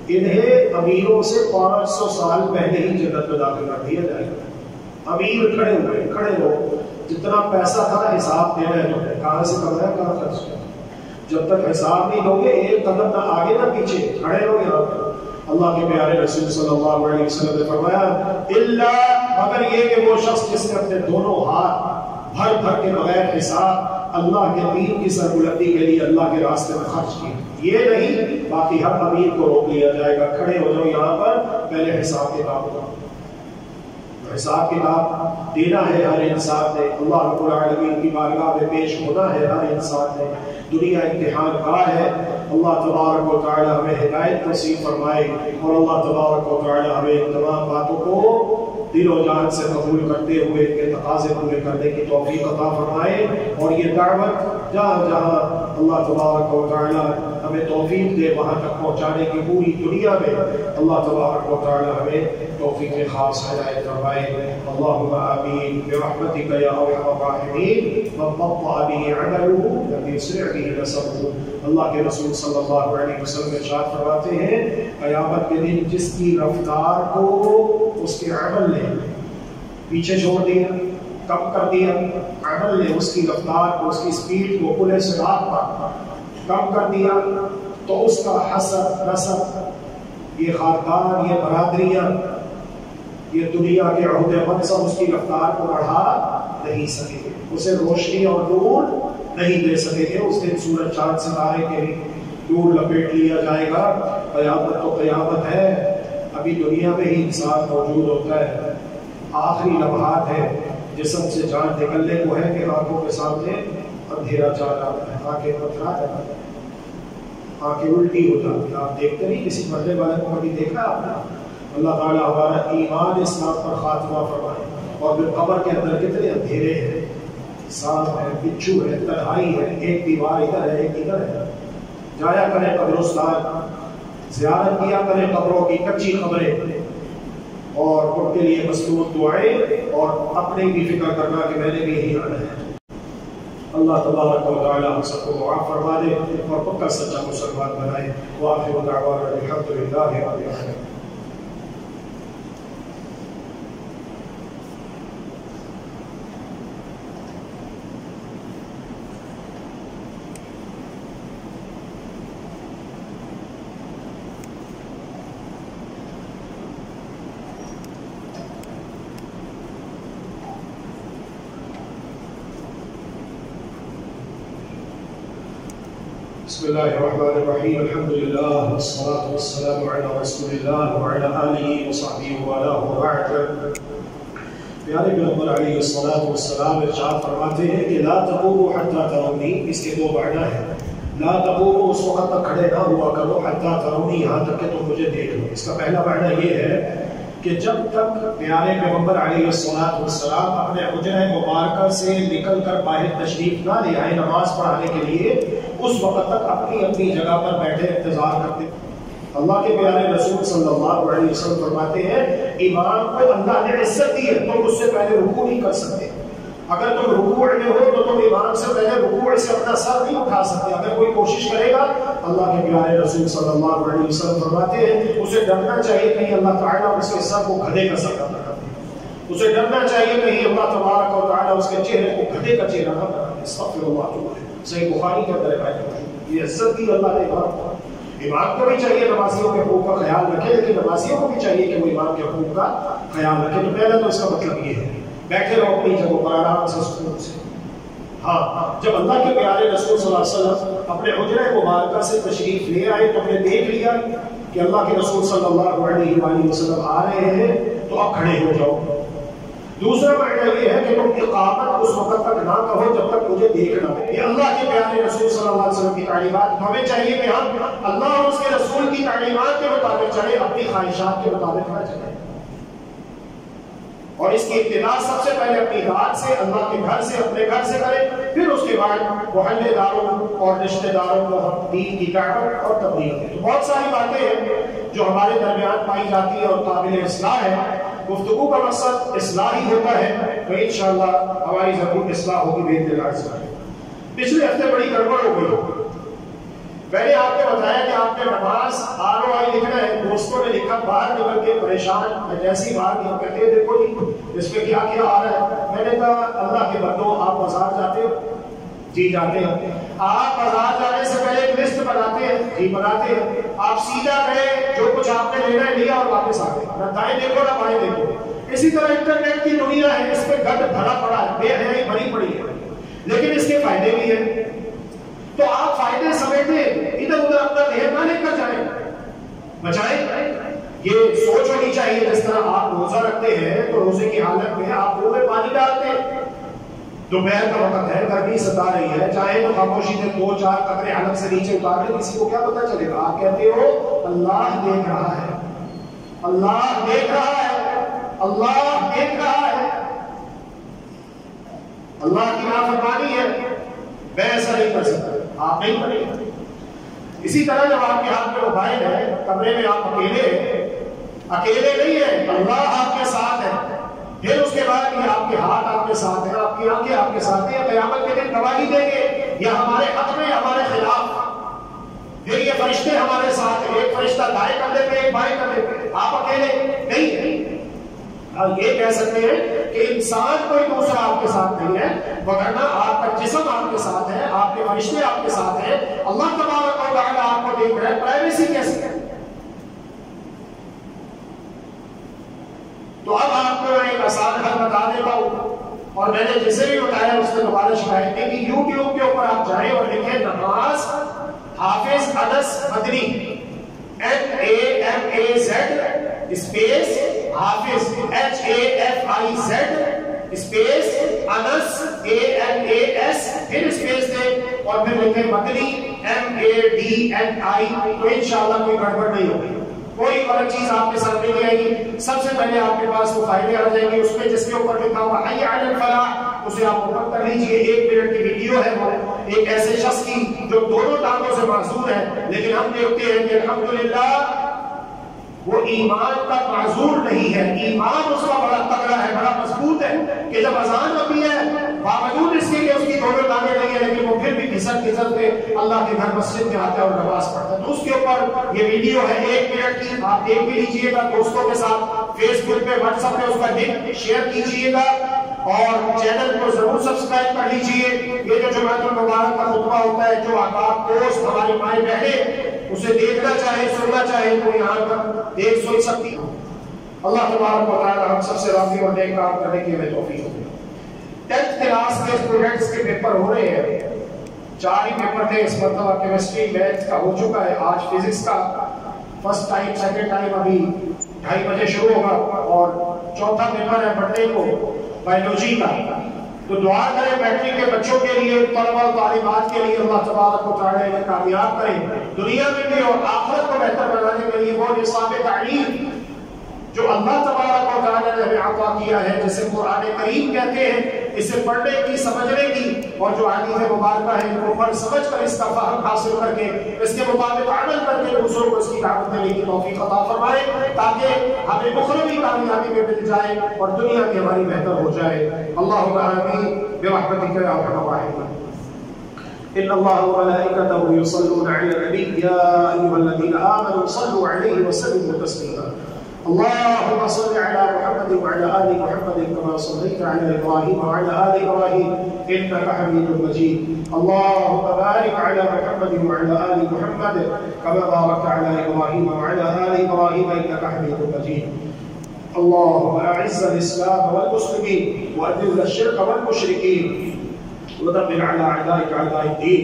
انہیں امیروں سے 500 سال پہلے ہی جنت میں داخل کر دیا جائے گا۔ امیر کھڑے ہوئے، کھڑے ہو، جتنا پیسہ تھا حساب دینا ہے تمہیں، کہاں سے کمایا کہاں خرچ کیا، جب تک حساب نہیں دو گے ایک قدم نہ آگے نہ پیچھے، کھڑے ہو یہاں پر۔ اللہ کے پیارے رسول صلی اللہ علیہ وسلم نے فرمایا، الا، مگر یہ کہ وہ شخص جس نے اپنے دونوں ہاتھ بھر بھر کے بغیر حساب اللہ کے دین کی سربلندی کے لیے اللہ کے راستے میں خرچ کیے، یہ نہیں، باقی ہر امیر کو روک لیا جائے گا، کھڑے ہو جاؤ یہاں پر، پہلے حساب کتاب ہوگا، حساب کتاب دینا ہے ہر انسان نے، اللہ رب العالمین کی بارگاہ میں پیش ہونا ہے ہر انسان نے، دنیا امتحان گاہ ہے، اللہ تبارک و تعالی ہمیں ہدایت نصیب فرمائے اور اللہ تبارک و تعالی ہمیں ان تمام باتوں کو دل و جان سے قبول کرتے ہوئے ان کے تقاضے پورے کرنے کی توفیق عطا فرمائے، اور یہ دعوت جہاں جہاں اللہ تبارک و تعالی ہمیں توفیق دے وہاں تک پہنچانے کی پوری دنیا میں اللہ تبارک و تعالی ہمیں توفیق خاص ہدایت فرمائے۔ اللہم آمین برحمتک یا ارحم الراحمین، من بطأ به عمله لم يسرع به نسبه۔ اللہ کے رسول صلی اللہ علیہ وسلم ارشاد فرماتے ہیں، قیامت کے دن جس کی رفتار کو اس کے عمل نے پیچھے چھوڑ دیا، کم کر دیا، عمل نے اس کی رفتار کو، اس کی سپیڈ کو پورے صراط پر کم کر دیا، تو اس کا حسب نسب یہ خاندان، یہ برادریاں، یہ دنیا کے عہدے منصب اس کی رفتار کو بڑھا نہیں سکے گے، اسے روشنی اور نور نہیں دے سکے گے۔ اس دن سورج چاند ستارے کے نور لپیٹ لیا جائے گا۔ قیامت تو قیامت ہے، ابھی دنیا میں ہی انسان موجود ہوتا ہے، آخری لمحات ہے، جسم سے جان نکلنے کو ہے کہ آنکھوں کے سامنے اندھیرا چال آتا ہے، آنکھیں پتھرا جاتی ہیں، آنکھیں الٹی ہو جاتی ہیں۔ آپ دیکھتے نہیں کسی مرنے والے کو کبھی دیکھا آپ نے؟ اللہ تعالیٰ ہمارا ایمان اسلام پر خاتمہ فرمائے۔ اور پھر قبر کے اندر کتنے اندھیرے ہیں، سانپ ہے، بچھو ہے، تنہائی ہے، ایک دیوار ادھر ہے ایک ادھر ہے۔ جایا کریں قبرستان، زیارت کیا کریں قبروں کی، کچی قبریں، اور ان کے لیے مصنوع دعائیں، اور اپنی بھی فکر کرنا کہ میں نے بھی یہی آنا ہے۔ اللہ تبارک و تعالی ہم سب کو معاف فرما دے اور پکا سچا مسلمان بنائے۔ وآخر دعوانا الحمد للہ رب العالمین۔ بسم اللہ الرحمن الرحیم، الحمد للہ والصلاة والسلام علی رسول اللہ وعلی آلہ وصحبہ وآلہ وبعد۔ پیارے پیغمبر علیہ الصلاۃ والسلام ارشاد فرماتے ہیں کہ لا تقوموا حتی ترونی، اس کے دو معنی ہیں۔ لا تقوموا اس وقت تک کھڑے نہ ہوا کرو، حتی ترونی یہاں تک کہ تم مجھے دیکھ لو۔ اس کا پہلا معنی یہ ہے کہ جب تک پیارے پیغمبر علیہ الصلاۃ والسلام اپنے حجرہ مبارکہ سے نکل کر باہر تشریف نہ لے آئے نماز پڑھانے کے لیے، اس وقت تک اپنی اپنی جگہ پر بیٹھے انتظار کرتے۔ اللہ کے پیارے رسول صلی اللہ علیہ وسلم فرماتے ہیں امام کو اللہ نے عزت دی ہے، تم اس سے پہلے رکوع نہیں کر سکتے۔ اگر تم رکوع میں ہو تو تم امام سے پہلے رکوع سے اپنا سر نہیں اٹھا سکتے۔ اگر کوئی کوشش کرے گا، اللہ کے پیارے رسول صلی اللہ علیہ وسلم فرماتے ہیں اسے ڈرنا چاہیے کہیں اللہ تعالیٰ اس کے سر کو گدھے کا سر نہ کر دے، اسے ڈرنا چاہیے کہیں اللہ تبارک و تعالیٰ اس کے چہرے کو گدھے کا چہرہ نہ بنا دے۔ استغفر اللہ۔ صحیح بخاری کے اندر ہے، یہ عزت دی اللہ نے امام کو۔ امام کو بھی چاہیے نمازیوں کے حقوق کا خیال رکھے، لیکن نمازیوں کو بھی چاہیے کہ وہ امام کے حقوق کا خیال رکھے۔ تو پہلے تو اس کا مطلب یہ ہے بیٹھے رہو اپنی جگہوں پر آرام سے سکون سے۔ ہاں، جب اللہ کے پیارے رسول صلی اللہ علیہ وسلم اپنے حجرہ مبارکہ سے تشریف لے آئے تو ہم نے دیکھ لیا کہ اللہ کے رسول صلی اللہ علیہ وآلہ وسلم آ رہے ہیں، تو اب کھڑے ہو جاؤ۔ دوسرا معنی یہ ہے کہ تم اقامت اس وقت تک نہ کہو جب تک مجھے دیکھنا ہے۔ یہ اللہ کے پیارے رسول صلی اللہ علیہ وسلم کی تعلیمات، ہمیں چاہیے کہ ہم اللہ اور اس کے رسول کی تعلیمات کے مطابق چلیں، اپنی خواہشات کے مطابق نہ چلیں۔ اور اس کی ابتدا سب سے پہلے اپنی ذات سے، اللہ کے گھر سے، اپنے گھر سے کریں، پھر اس کے بعد محلے داروں اور رشتہ داروں کو ہم دین کی دعوت اور تبلیغ دیں۔ تو بہت ساری باتیں ہیں جو ہمارے درمیان پائی جاتی ہے اور قابل اصلاح ہے۔ گفتگو کا مقصد اصلاح ہی ہوتا ہے، تو انشاءاللہ ہماری ضرور اصلاح ہوگی بإذن اللہ تعالی۔ پچھلے ہفتے بڑی گڑبڑ ہو گئی۔ میں نے آپ کو بتایا کہ آپ نے نماز ROI لکھنا ہے، دوستوں نے لکھا باہر نکل کے پریشان، میں جیسے ہی باہر نکل کہتے ہیں دیکھو جی اس میں کیا کیا آ رہا ہے۔ میں نے کہا اللہ کے بندو آپ بازار جاتے ہو؟ جی جاتے ہیں۔ آپ بازار جانے سے پہلے ایک لسٹ بناتے ہیں؟ جی بناتے ہیں۔ آپ سیدھا گئے، جو کچھ آپ نے لینا ہے لیا اور واپس آ گئے، نہ دائیں دیکھو نہ بائیں دیکھو۔ اسی طرح انٹرنیٹ کی دنیا ہے، اس پہ گند بھرا پڑا ہے، بے حیائی بھری پڑی ہے، لیکن اس کے فائدے بھی ہیں۔ تو آپ فائدے سمیٹے ادھر ادھر اپنا ذہن نہ لے کر جائیں، بچائیں۔ یہ سوچ ہونی چاہیے جس طرح آپ روزہ رکھتے ہیں تو روزے کی حالت میں آپ منہ میں پانی ڈالتے ہیں، دوپہر کا وقت ہے، گرمی ستا رہی ہے، چاہے تو خاموشی سے 2-4 قطرے حلق سے نیچے اتار لیں، کسی کو کیا پتا چلے گا؟ آپ کہتے ہو اللہ دیکھ رہا ہے، اللہ دیکھ رہا ہے، اللہ دیکھ رہا ہے، اللہ کی نافرمانی ہے، میں ایسا نہیں کر سکتا، آپ نہیں کریں گے۔ اسی طرح جب آپ کے ہاتھ میں موبائل ہے، کمرے میں آپ اکیلے نہیں ہیں، اللہ آپ کے ساتھ ہے، پھر اس کے بعد یہ آپ کے ہاتھ آپ کے ساتھ ہیں، آپ کی آنکھیں آپ کے ساتھ ہیں، قیامت کے دن گواہی دیں گے یا ہمارے حق میں ہمارے خلاف، پھر یہ فرشتے ہمارے ساتھ ہیں، ایک فرشتہ دائیں کر دے گا ایک بائیں کر دے گا، آپ اکیلے نہیں ہیں۔ یہ کہہ سکتے ہیں کہ انسان کوئی دوسرا آپ کے ساتھ نہیں ہے، وگرنہ آپ کا جسم آپ کے ساتھ ہے، آپ کے فرشتے آپ کے ساتھ ہیں، اللہ تبارک و تعالیٰ آپ کو دیکھ رہا ہے، پرائیویسی کیسے ہے؟ آسان حل بتا دیتا ہوں، اور میں نے جسے بھی بتایا اس نے دوبارہ شکایت کی کہ یوٹیوب کے اوپر آپ جائیں اور لکھیں نماز حافظ انس مدنی NAMAZ اسپیس حافظ HAFIZ اسپیس انس ANAS پھر اسپیس دیں اور پھر لکھیں مدنی MADNI، تو انشاءاللہ کوئی گڑبڑ نہیں ہوگی، کوئی غلط چیز آپ کے سامنے نہیں آئے گی۔ سب سے پہلے آپ کے پاس وہ فائدے آ جائیں گے، اس میں جس کے اوپر لکھا ہوا حی علی الفلاح اسے آپ اوپن کر لیجئے۔ 1 منٹ کی ویڈیو ہے وہ ایک ایسے شخص کی جو دونوں ٹانگوں سے معذور ہے، لیکن ہم دیکھتے ہیں کہ الحمدللہ وہ ایمان کا معذور نہیں ہے، ایمان اس کا بڑا تگڑا ہے، بڑا مضبوط ہے کہ جب اذان ہوتی ہے باوجود اس کے کہ اس کی دونوں ٹانگیں نہیں ہیں لیکن وہ پھر بھی گھسٹ کے اللہ کے گھر مسجد میں آتا ہے اور نماز پڑھتا ہے۔ تو اس کے اوپر یہ ویڈیو ہے 1 منٹ کی، آپ دیکھ بھی لیجئے گا، دوستوں کے ساتھ فیس بک پہ واٹس ایپ پہ اس کا لنک شیئر کیجئے گا اور چینل کو ضرور سبسکرائب کر لیجئے۔ یہ جو جمعۃ المبارک کا خطبہ ہوتا ہے، جو آپ دوست ہماری مائیں بہنیں اسے دیکھنا چاہے سننا چاہے تو یہاں پر دیکھ سن سکتی ہوں۔ اللہ تبارک و تعالی ہم سب سے راضی اور نیک کام کرنے کی ہمیں توفیق دے۔ 10th کلاس کے اسٹوڈنٹس کے پیپر ہو رہے ہیں، 4 ہی پیپر تھے اس مرتبہ، کیمسٹری میتھ کا ہو چکا ہے، آج فزکس کا فرسٹ ٹائم سیکنڈ ٹائم ابھی 2:30 بجے شروع ہوگا، اور چوتھا پیپر ہے پڑھنے کو بایولوجی کا۔ تو دعا کریں میٹرک کے بچوں کے لیے، طلباء و طالبات کے لیے، اللہ تبارک و تعالی انہیں کامیاب کریں دنیا میں بھی اور آخرت کو بہتر بنانے کے لیے۔ وہ نصاب تعلیم جو اللہ تبارک و تعالی نے ہمیں عطا کیا ہے، جسے قرآن کریم کہتے ہیں، اسے پڑھنے کی سمجھنے کی، اور جو حدیث مبارکہ ہے ان کو پڑھ سمجھ کر اس کا فہم حاصل کر کے اس کے مطابق عمل کر کے دوسروں کو اس کی دعوت دینے کی توفیق عطا فرمائے، تاکہ ہمیں اخروی کامیابی میں مل جائے اور دنیا کی ہماری بہتر ہو جائے۔ اللہم آمین برحمتک یا ارحم الراحمین۔ ان اللہ وملائکتہ یصلون علی النبی یا ایھا الذین آمنوا صلوا علیہ وسلموا تسلیما۔ اللهم صل على محمد وعلى آل محمد كما صليت على إبراهيم وعلى آل إبراهيم إنك حميد مجيد۔ اللهم بارك على محمد وعلى آل محمد كما باركت على إبراهيم وعلى آل إبراهيم إنك حميد مجيد۔ اللهم أعز الإسلام والمسلمين وأذل الشرك والمشركين ودمر على أعدائك أعداء الدين،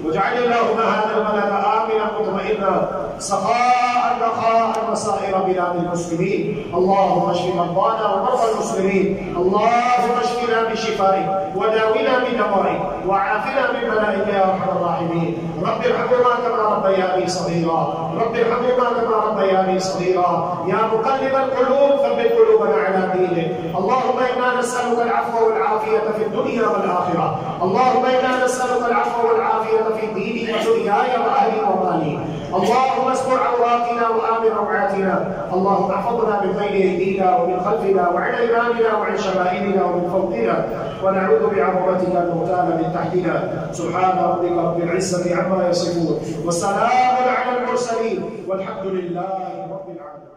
واجعل اللهم هذا البلد آمنا مطمئنا سخاء رخاء وسائر بلاد المسلمين۔ اللهم اشف مرضانا ومرضى المسلمين، اللهم اشفنا بشفائك وداونا بدوائك وعافنا من بلائك يا ارحم الراحمين۔ رب ارحمهما كما ربياني صغيرا، رب ارحمهما كما ربياني صغيرا، يا مقلب القلوب ثبت قلوبنا على دينك۔ اللهم انا نسألك العفو والعافية في الدنيا والآخرة، اللهم انا نسألك العفو والعافية في ديني ودنياي وأهلي ومالي، اللهم استر عوراتنا وآمن روعاتنا، اللهم احفظنا من بين أيدينا ومن خلفنا وعن أيماننا وعن شمائلنا ومن فوقنا، ونعوذ بعظمتك أن نغتال من تحتنا۔ سبحان ربك رب العزة عما يصفون، وسلام على المرسلين، والحمد لله رب العالمين۔